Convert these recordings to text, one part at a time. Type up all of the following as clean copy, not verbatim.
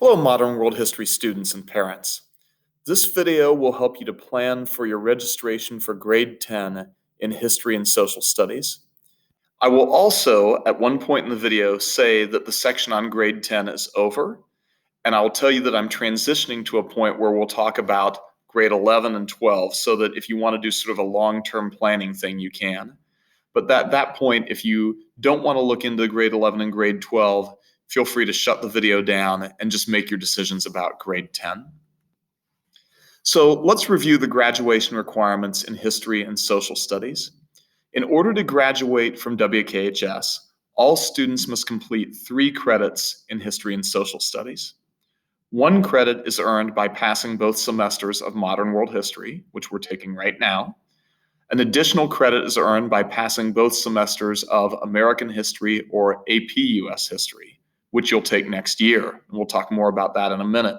Hello, Modern World History students and parents. This video will help you to plan for your registration for grade 10 in History and Social Studies. I will also, at one point in the video, say that the section on grade 10 is over, and I will tell you that I'm transitioning to a point where we'll talk about grade 11 and 12, so that if you want to do sort of a long-term planning thing, you can. But at that point, if you don't want to look into grade 11 and grade 12, feel free to shut the video down and just make your decisions about grade 10. So let's review the graduation requirements in history and social studies. In order to graduate from WKHS, all students must complete 3 credits in history and social studies. 1 credit is earned by passing both semesters of Modern World History, which we're taking right now. An additional credit is earned by passing both semesters of American History or AP US History, which you'll take next year. And we'll talk more about that in a minute.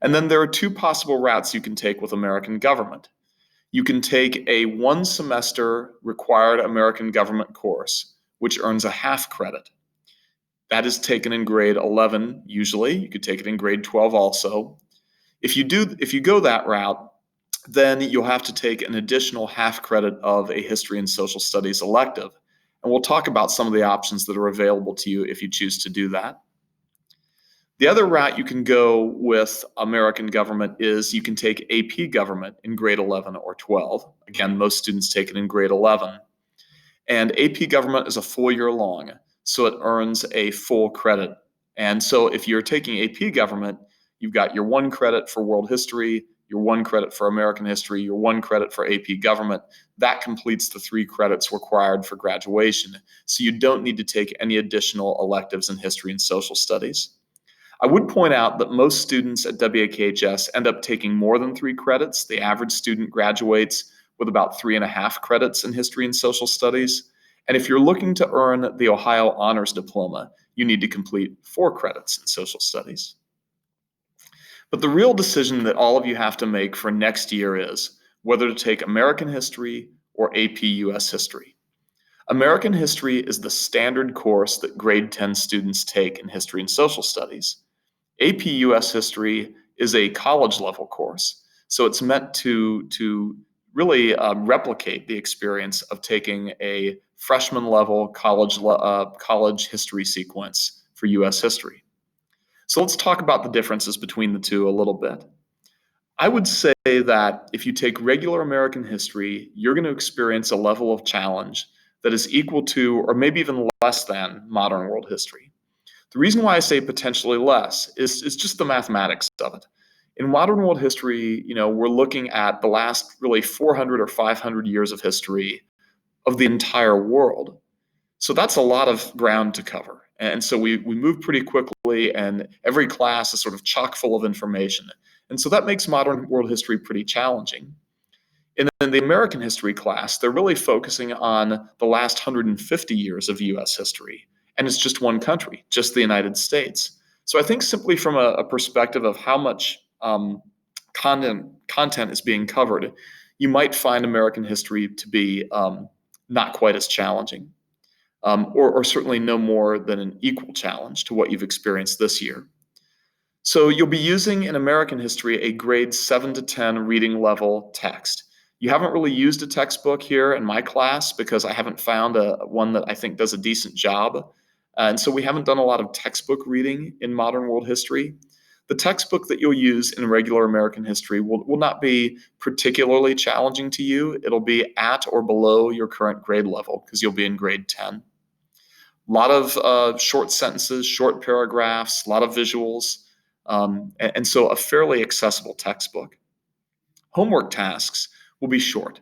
And then there are 2 possible routes you can take with American government. You can take a 1-semester required American government course, which earns a half credit. That is taken in grade 11 usually. You could take it in grade 12 also. If you go that route, then you'll have to take an additional half credit of a history and social studies elective. And we'll talk about some of the options that are available to you if you choose to do that. The other route you can go with American government is you can take AP government in grade 11 or 12. Again, most students take it in grade 11. And AP government is a full year long, so it earns a full credit. And so if you're taking AP government, you've got your 1 credit for world history, your 1 credit for American history, your 1 credit for AP government. That completes the 3 credits required for graduation. So you don't need to take any additional electives in history and social studies. I would point out that most students at WKHS end up taking more than 3 credits. The average student graduates with about 3.5 credits in history and social studies. And if you're looking to earn the Ohio Honors Diploma, you need to complete 4 credits in social studies. But the real decision that all of you have to make for next year is whether to take American history or AP US history. American history is the standard course that grade 10 students take in history and social studies. AP US history is a college level course, so it's meant to really replicate the experience of taking a freshman level college history sequence for US history. So let's talk about the differences between the two a little bit. I would say that if you take regular American history, you're going to experience a level of challenge that is equal to or maybe even less than modern world history. The reason why I say potentially less is just the mathematics of it. In modern world history, we're looking at the last really 400 or 500 years of history of the entire world. So that's a lot of ground to cover. And so we move pretty quickly, and every class is sort of chock full of information. And so that makes modern world history pretty challenging. In the American history class, they're really focusing on the last 150 years of US history. And it's just one country, just the United States. So I think simply from a perspective of how much content is being covered, you might find American history to be not quite as challenging. Or certainly no more than an equal challenge to what you've experienced this year. So you'll be using in American history a grade 7 to 10 reading level text. You haven't really used a textbook here in my class because I haven't found one that I think does a decent job. And so we haven't done a lot of textbook reading in modern world history. The textbook that you'll use in regular American history will not be particularly challenging to you. It'll be at or below your current grade level because you'll be in grade 10. A lot of short sentences, short paragraphs, a lot of visuals, and so a fairly accessible textbook. Homework tasks will be short.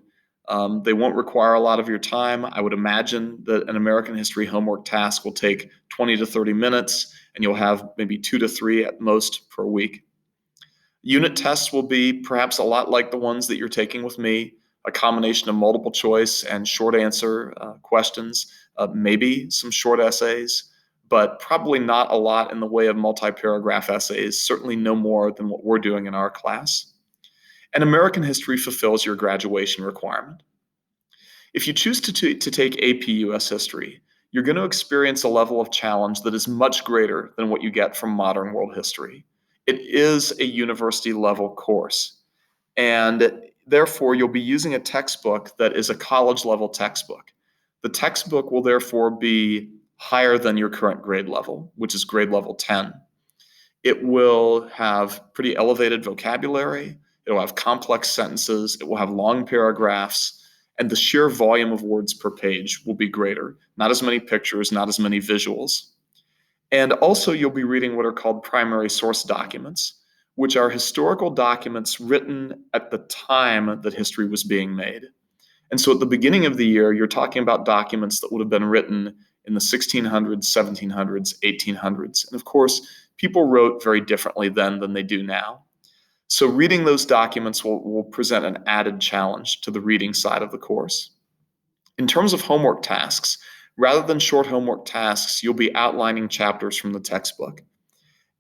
They won't require a lot of your time. I would imagine that an American history homework task will take 20 to 30 minutes, and you'll have maybe 2 to 3 at most per week. Unit tests will be perhaps a lot like the ones that you're taking with me, a combination of multiple choice and short answer questions, maybe some short essays, but probably not a lot in the way of multi-paragraph essays, certainly no more than what we're doing in our class. And American history fulfills your graduation requirement. If you choose to take AP US history, you're going to experience a level of challenge that is much greater than what you get from modern world history. It is a university level course, and therefore you'll be using a textbook that is a college level textbook. The textbook will therefore be higher than your current grade level, which is grade level 10. It will have pretty elevated vocabulary. It will have complex sentences. It will have long paragraphs. And the sheer volume of words per page will be greater. Not as many pictures, not as many visuals. And also, you'll be reading what are called primary source documents, which are historical documents written at the time that history was being made. And so at the beginning of the year, you're talking about documents that would have been written in the 1600s, 1700s, 1800s. And of course, people wrote very differently then than they do now. So reading those documents will present an added challenge to the reading side of the course. In terms of homework tasks, rather than short homework tasks, you'll be outlining chapters from the textbook.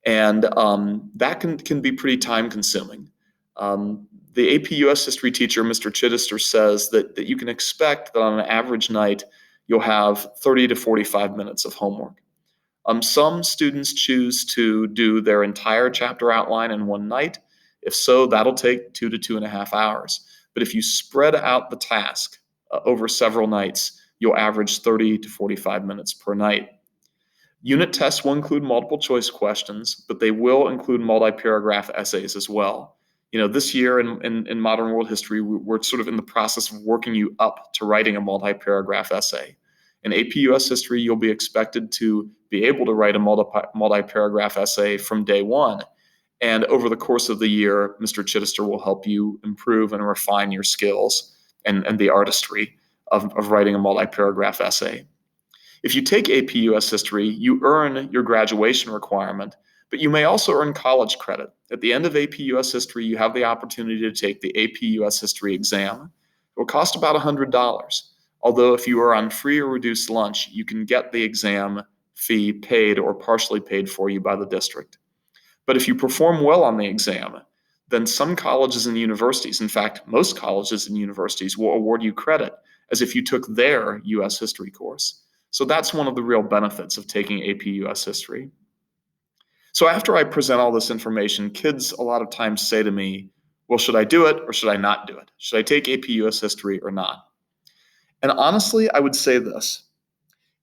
And that can be pretty time consuming. The AP US history teacher, Mr. Chittister, says that you can expect that on an average night, you'll have 30 to 45 minutes of homework. Some students choose to do their entire chapter outline in one night. If so, that'll take 2 to 2.5 hours. But if you spread out the task over several nights, you'll average 30 to 45 minutes per night. Unit tests will include multiple choice questions, but they will include multi-paragraph essays as well. This year in modern world history, we're sort of in the process of working you up to writing a multi-paragraph essay. In AP US history, you'll be expected to be able to write a multi-paragraph essay from day one. And over the course of the year, Mr. Chittister will help you improve and refine your skills and the artistry of writing a multi-paragraph essay. If you take AP US history, you earn your graduation requirement, but you may also earn college credit. At the end of AP US history, you have the opportunity to take the AP US history exam. It will cost about $100. Although if you are on free or reduced lunch, you can get the exam fee paid or partially paid for you by the district. But if you perform well on the exam, then some colleges and universities, in fact, most colleges and universities, will award you credit as if you took their US history course. So that's one of the real benefits of taking AP US history. So after I present all this information, kids a lot of times say to me, well, should I do it or should I not do it? Should I take AP US history or not? And honestly, I would say this.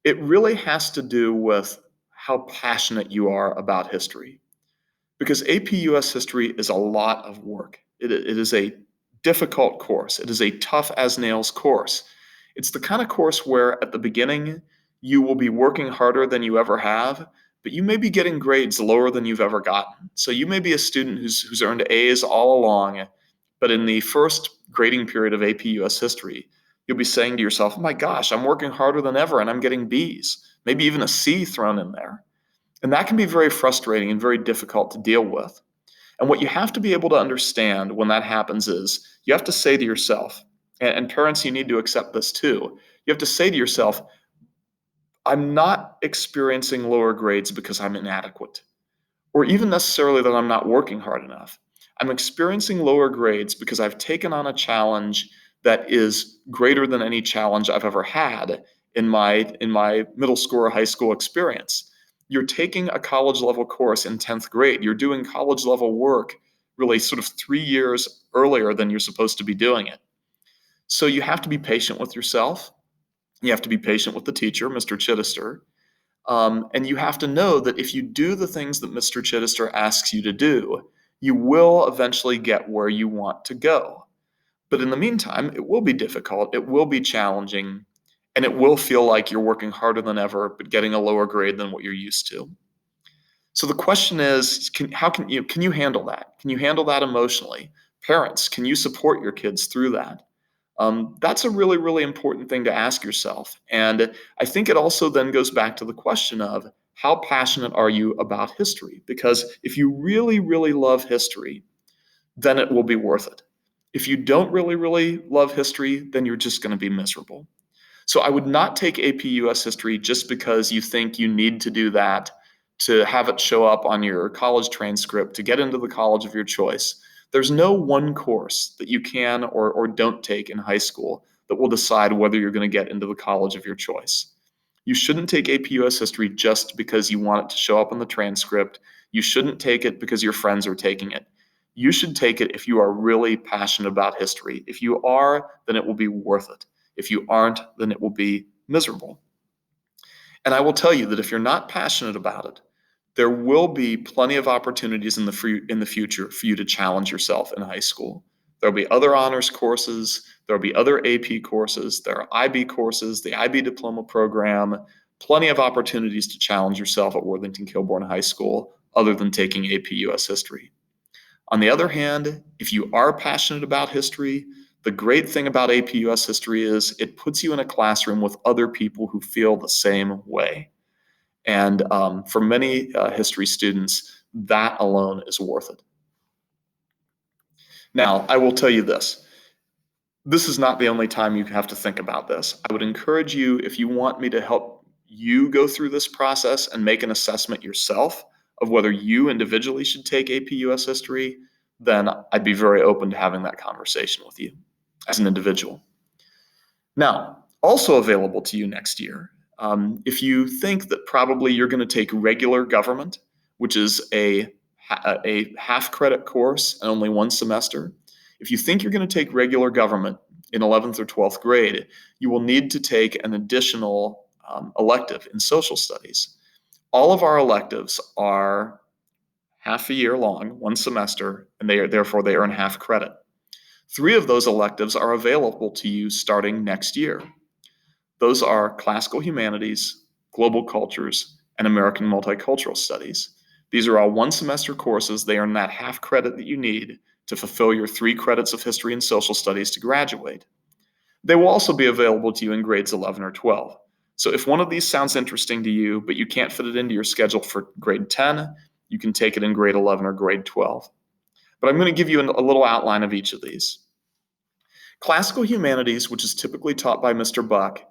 It really has to do with how passionate you are about history. Because AP US history is a lot of work. It is a difficult course. It is a tough as nails course. It's the kind of course where at the beginning, you will be working harder than you ever have, but you may be getting grades lower than you've ever gotten. So you may be a student who's earned A's all along, but in the first grading period of AP US history, you'll be saying to yourself, oh my gosh, I'm working harder than ever and I'm getting B's, maybe even a C thrown in there. And that can be very frustrating and very difficult to deal with. And what you have to be able to understand when that happens is you have to say to yourself, and parents, you need to accept this too, you have to say to yourself, I'm not experiencing lower grades because I'm inadequate, or even necessarily that I'm not working hard enough. I'm experiencing lower grades because I've taken on a challenge that is greater than any challenge I've ever had in my middle school or high school experience. You're taking a college level course in 10th grade. You're doing college level work really sort of 3 years earlier than you're supposed to be doing it. So you have to be patient with yourself. You have to be patient with the teacher, Mr. Chittister. And you have to know that if you do the things that Mr. Chittister asks you to do, you will eventually get where you want to go. But in the meantime, it will be difficult, it will be challenging, and it will feel like you're working harder than ever, but getting a lower grade than what you're used to. So the question is, can you handle that? Can you handle that emotionally? Parents, can you support your kids through that? That's a really, really important thing to ask yourself. And I think it also then goes back to the question of how passionate are you about history? Because if you really, really love history, then it will be worth it. If you don't really, really love history, then you're just going to be miserable. So I would not take AP US history just because you think you need to do that to have it show up on your college transcript to get into the college of your choice. There's no one course that you can or don't take in high school that will decide whether you're going to get into the college of your choice. You shouldn't take AP US History just because you want it to show up on the transcript. You shouldn't take it because your friends are taking it. You should take it if you are really passionate about history. If you are, then it will be worth it. If you aren't, then it will be miserable. And I will tell you that if you're not passionate about it, there will be plenty of opportunities in the future for you to challenge yourself in high school. There'll be other honors courses, there'll be other AP courses, there are IB courses, the IB diploma program, plenty of opportunities to challenge yourself at Worthington Kilbourne High School other than taking AP US History. On the other hand, if you are passionate about history, the great thing about AP US History is it puts you in a classroom with other people who feel the same way. And for many history students, that alone is worth it. Now, I will tell you this. This is not the only time you have to think about this. I would encourage you, if you want me to help you go through this process and make an assessment yourself of whether you individually should take AP US History, then I'd be very open to having that conversation with you as an individual. Now, also available to you next year, if you think that probably you're going to take regular government, which is a half credit course and only one semester, if you think you're going to take regular government in 11th or 12th grade, you will need to take an additional elective in social studies. All of our electives are half a year long, one semester, and therefore they earn half credit. 3 of those electives are available to you starting next year. Those are classical humanities, global cultures, and American multicultural studies. These are all one semester courses. They earn that half credit that you need to fulfill your 3 credits of history and social studies to graduate. They will also be available to you in grades 11 or 12. So if one of these sounds interesting to you, but you can't fit it into your schedule for grade 10, you can take it in grade 11 or grade 12. But I'm going to give you a little outline of each of these. Classical humanities, which is typically taught by Mr. Buck,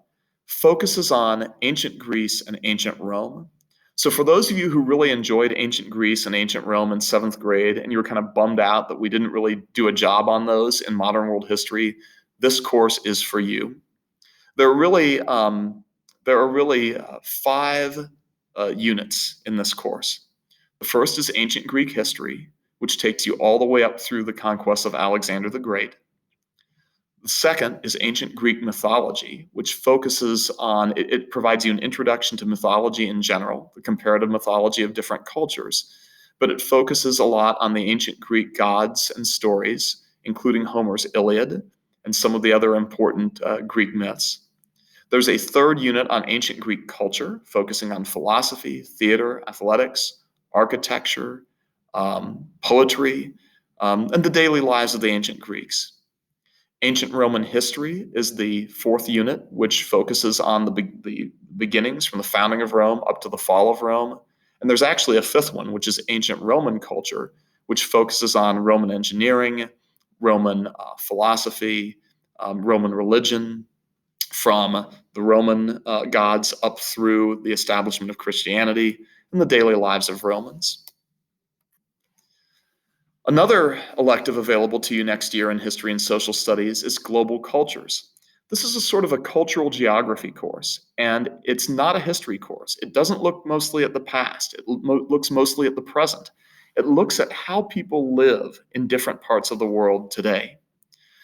focuses on ancient Greece and ancient Rome. So for those of you who really enjoyed ancient Greece and ancient Rome in 7th grade, and you were kind of bummed out that we didn't really do a job on those in modern world history, this course is for you. There are really 5 units in this course. The first is ancient Greek history, which takes you all the way up through the conquest of Alexander the Great. The second is ancient Greek mythology, which focuses on, it provides you an introduction to mythology in general, the comparative mythology of different cultures, but it focuses a lot on the ancient Greek gods and stories, including Homer's Iliad and some of the other important Greek myths. There's a third unit on ancient Greek culture, focusing on philosophy, theater, athletics, architecture, poetry, and the daily lives of the ancient Greeks. Ancient Roman history is the 4th unit, which focuses on the beginnings from the founding of Rome up to the fall of Rome. And there's actually a 5th one, which is ancient Roman culture, which focuses on Roman engineering, Roman philosophy, Roman religion, from the Roman gods up through the establishment of Christianity and the daily lives of Romans. Another elective available to you next year in history and social studies is global cultures. This is a sort of a cultural geography course, and it's not a history course. It doesn't look mostly at the past. It looks mostly at the present. It looks at how people live in different parts of the world today.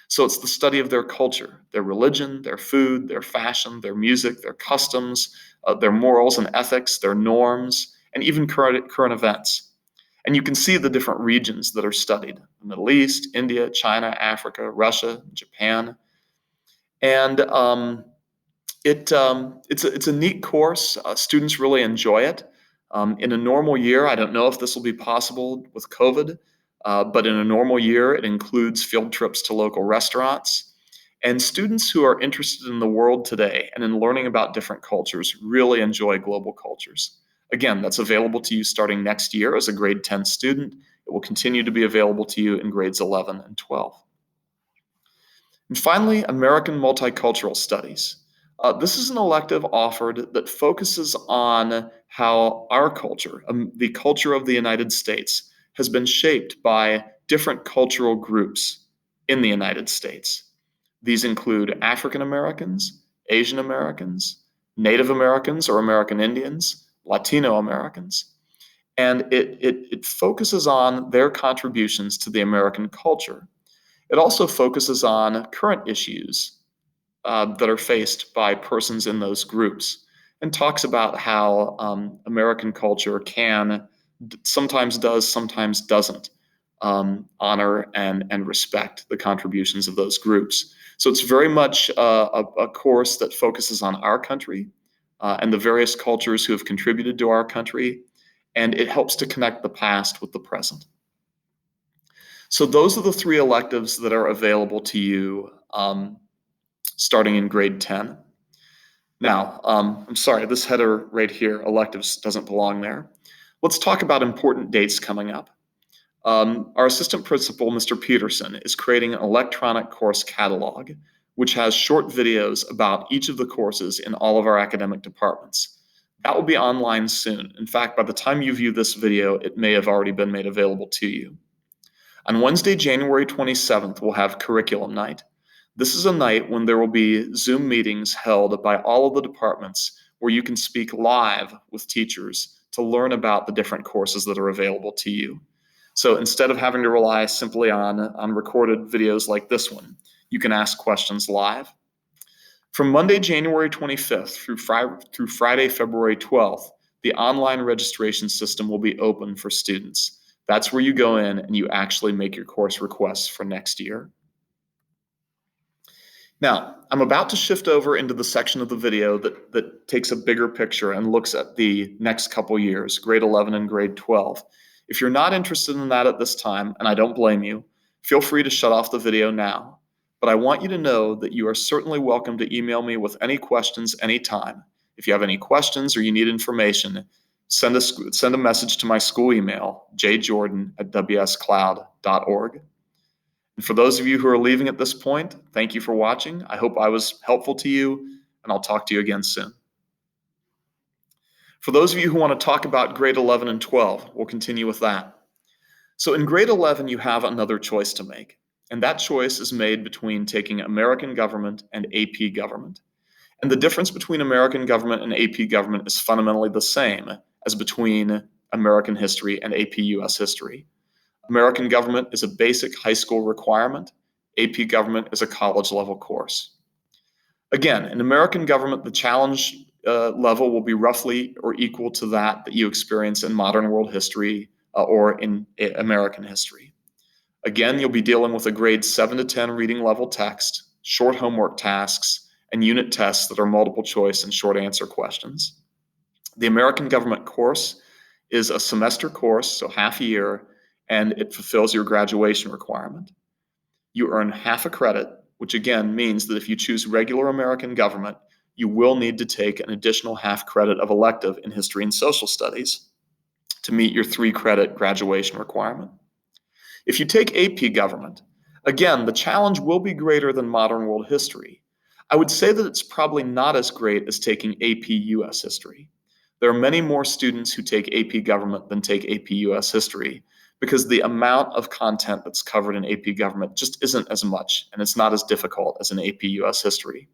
So it's the study of their culture, their religion, their food, their fashion, their music, their customs, their morals and ethics, their norms, and even current events. And you can see the different regions that are studied: the Middle East, India, China, Africa, Russia, Japan. And it's a neat course. Students really enjoy it. In a normal year, I don't know if this will be possible with COVID, but in a normal year, it includes field trips to local restaurants. And students who are interested in the world today and in learning about different cultures really enjoy global cultures. Again, that's available to you starting next year as a grade 10 student. It will continue to be available to you in grades 11 and 12. And finally, American Multicultural Studies. This is an elective offered that focuses on how our culture, the culture of the United States, has been shaped by different cultural groups in the United States. These include African Americans, Asian Americans, Native Americans or American Indians, Latino Americans, and it focuses on their contributions to the American culture. It also focuses on current issues that are faced by persons in those groups and talks about how American culture sometimes does, sometimes doesn't honor and respect the contributions of those groups. So it's very much a course that focuses on our country and the various cultures who have contributed to our country, and it helps to connect the past with the present. So those are the 3 electives that are available to you starting in grade 10. Now, I'm sorry, this header right here, electives, doesn't belong there. Let's talk about important dates coming up. Our assistant principal, Mr. Peterson, is creating an electronic course catalog, which has short videos about each of the courses in all of our academic departments. That will be online soon. In fact, by the time you view this video, it may have already been made available to you. On Wednesday, January 27th, we'll have curriculum night. This is a night when there will be Zoom meetings held by all of the departments where you can speak live with teachers to learn about the different courses that are available to you. So instead of having to rely simply on recorded videos like this one, you can ask questions live. From Monday, January 25th through Friday, February 12th, the online registration system will be open for students. That's where you go in and you actually make your course requests for next year. Now, I'm about to shift over into the section of the video that takes a bigger picture and looks at the next couple years, grade 11 and grade 12. If you're not interested in that at this time, and I don't blame you, feel free to shut off the video now. But I want you to know that you are certainly welcome to email me with any questions anytime. If you have any questions or you need information, send a message to my school email, jjordan@wscloud.org. And for those of you who are leaving at this point, thank you for watching. I hope I was helpful to you, and I'll talk to you again soon. For those of you who want to talk about grade 11 and 12, we'll continue with that. So in grade 11, you have another choice to make, and that choice is made between taking American government and AP government. And the difference between American government and AP government is fundamentally the same as between American history and AP US history. American government is a basic high school requirement. AP government is a college level course. Again, in American government, the challenge level will be roughly or equal to that you experience in modern world history or in American history. Again, you'll be dealing with a grade 7 to 10 reading level text, short homework tasks, and unit tests that are multiple choice and short answer questions. The American government course is a semester course, so half a year, and it fulfills your graduation requirement. You earn half a credit, which again means that if you choose regular American government, you will need to take an additional half credit of elective in history and social studies to meet your 3-credit graduation requirement. If you take AP government, again, the challenge will be greater than modern world history. I would say that it's probably not as great as taking AP US history. There are many more students who take AP government than take AP US history because the amount of content that's covered in AP government just isn't as much, and it's not as difficult as an AP US history.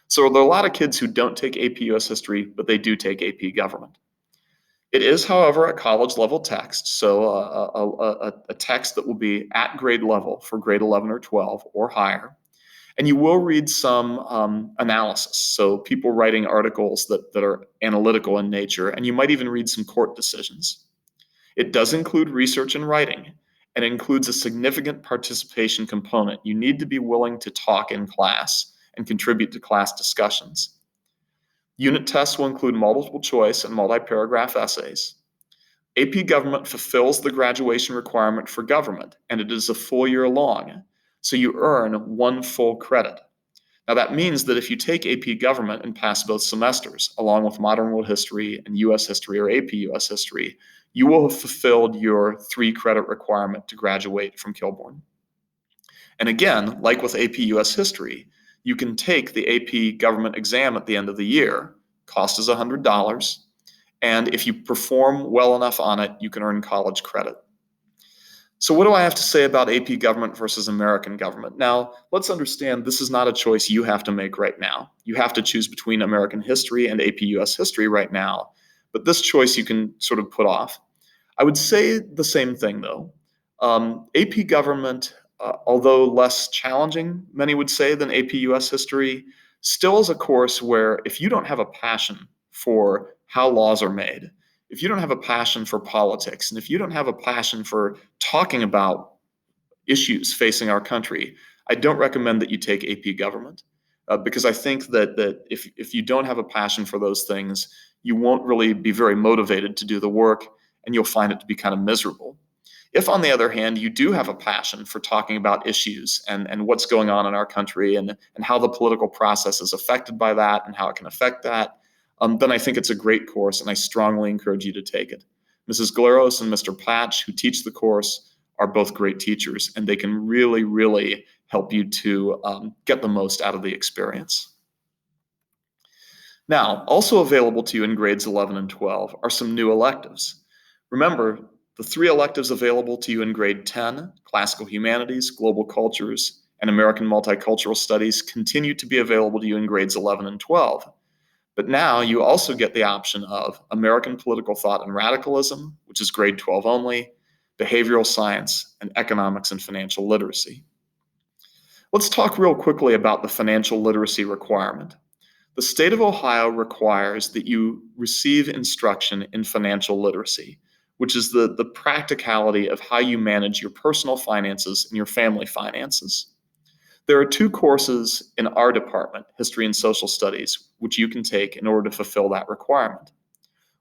So there are a lot of kids who don't take AP US history, but they do take AP government. It is, however, a college level text, so a text that will be at grade level for grade 11 or 12 or higher. And you will read some analysis, so people writing articles that are analytical in nature, and you might even read some court decisions. It does include research and writing, and it includes a significant participation component. You need to be willing to talk in class and contribute to class discussions. Unit tests will include multiple choice and multi-paragraph essays. AP Government fulfills the graduation requirement for government, and it is a full year long, so you earn 1 full credit. Now that means that if you take AP Government and pass both semesters, along with Modern World History and US History or AP US History, you will have fulfilled your 3-credit requirement to graduate from Kilbourne. And again, like with AP US History, you can take the AP Government exam at the end of the year. Cost is $100. And if you perform well enough on it, you can earn college credit. So what do I have to say about AP government versus American government? Now, let's understand this is not a choice you have to make right now. You have to choose between American history and AP US history right now, but this choice you can sort of put off. I would say the same thing though. AP government, although less challenging, many would say, than AP US history, still is a course where if you don't have a passion for how laws are made, if you don't have a passion for politics, and if you don't have a passion for talking about issues facing our country, I don't recommend that you take AP government, because I think that if you don't have a passion for those things, you won't really be very motivated to do the work, and you'll find it to be kind of miserable. If, on the other hand, you do have a passion for talking about issues and what's going on in our country and how the political process is affected by that and how it can affect that, then I think it's a great course, and I strongly encourage you to take it. Mrs. Galeros and Mr. Patch, who teach the course, are both great teachers, and they can really, really help you to get the most out of the experience. Now, also available to you in grades 11 and 12 are some new electives. Remember, the 3 electives available to you in grade 10, Classical Humanities, Global Cultures, and American Multicultural Studies, continue to be available to you in grades 11 and 12. But now you also get the option of American Political Thought and Radicalism, which is grade 12 only, Behavioral Science, and Economics and Financial Literacy. Let's talk real quickly about the financial literacy requirement. The state of Ohio requires that you receive instruction in financial literacy, which is the practicality of how you manage your personal finances and your family finances. There are 2 courses in our department, History and Social Studies, which you can take in order to fulfill that requirement.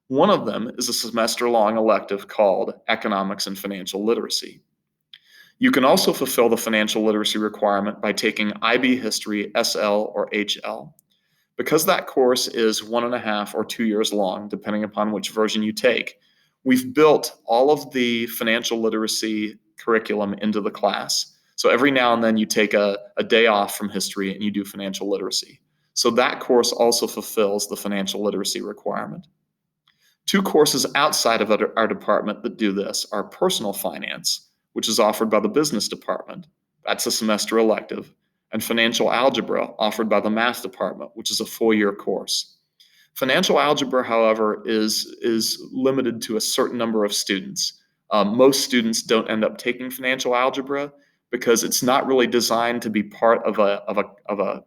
One of them is a semester-long elective called Economics and Financial Literacy. You can also fulfill the financial literacy requirement by taking IB History, SL, or HL. Because that course is 1.5 or 2 years long, depending upon which version you take, we've built all of the financial literacy curriculum into the class. So every now and then you take a day off from history and you do financial literacy. So that course also fulfills the financial literacy requirement. 2 courses outside of our department that do this are Personal Finance, which is offered by the Business Department. That's a semester elective. And Financial Algebra, offered by the Math Department, which is a full-year course. Financial Algebra, however, is limited to a certain number of students. Most students don't end up taking Financial Algebra because it's not really designed to be part of a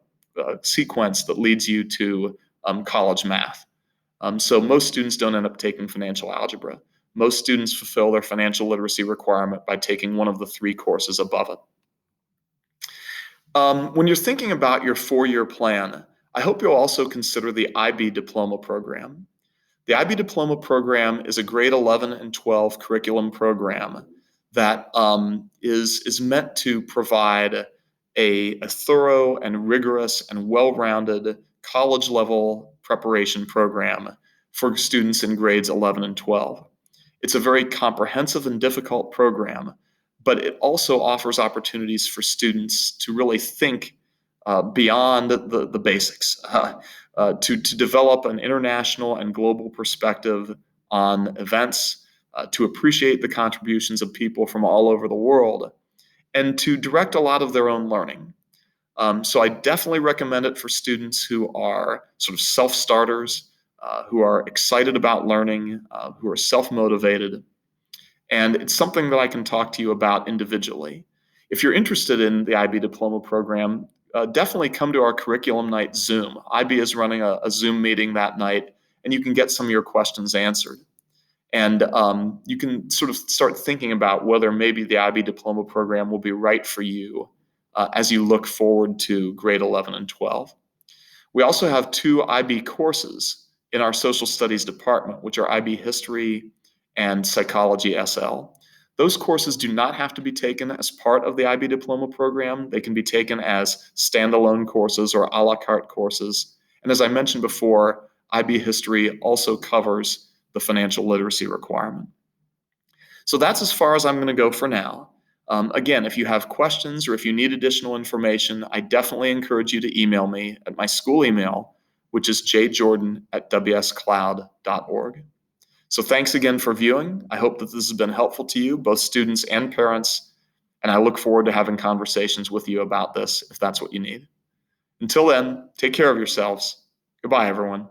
sequence that leads you to college math. So most students don't end up taking Financial Algebra. Most students fulfill their financial literacy requirement by taking one of the 3 courses above it. When you're thinking about your 4-year plan, I hope you'll also consider the IB Diploma Program. The IB Diploma Program is a grade 11 and 12 curriculum program that is meant to provide a thorough and rigorous and well-rounded college-level preparation program for students in grades 11 and 12. It's a very comprehensive and difficult program, but it also offers opportunities for students to really think beyond the basics, to develop an international and global perspective on events, to appreciate the contributions of people from all over the world, and to direct a lot of their own learning. So I definitely recommend it for students who are sort of self-starters, who are excited about learning, who are self-motivated. And it's something that I can talk to you about individually. If you're interested in the IB Diploma Program, definitely come to our curriculum night Zoom. IB is running a Zoom meeting that night, and you can get some of your questions answered. And you can sort of start thinking about whether maybe the IB Diploma Program will be right for you as you look forward to grade 11 and 12. We also have 2 IB courses in our Social Studies department, which are IB History and Psychology SL. Those courses do not have to be taken as part of the IB Diploma Program. They can be taken as standalone courses or a la carte courses. And as I mentioned before, IB History also covers the financial literacy requirement. So that's as far as I'm going to go for now. Again, if you have questions or if you need additional information, I definitely encourage you to email me at my school email, which is jjordan@wscloud.org. So thanks again for viewing. I hope that this has been helpful to you, both students and parents, and I look forward to having conversations with you about this if that's what you need. Until then, take care of yourselves. Goodbye, everyone.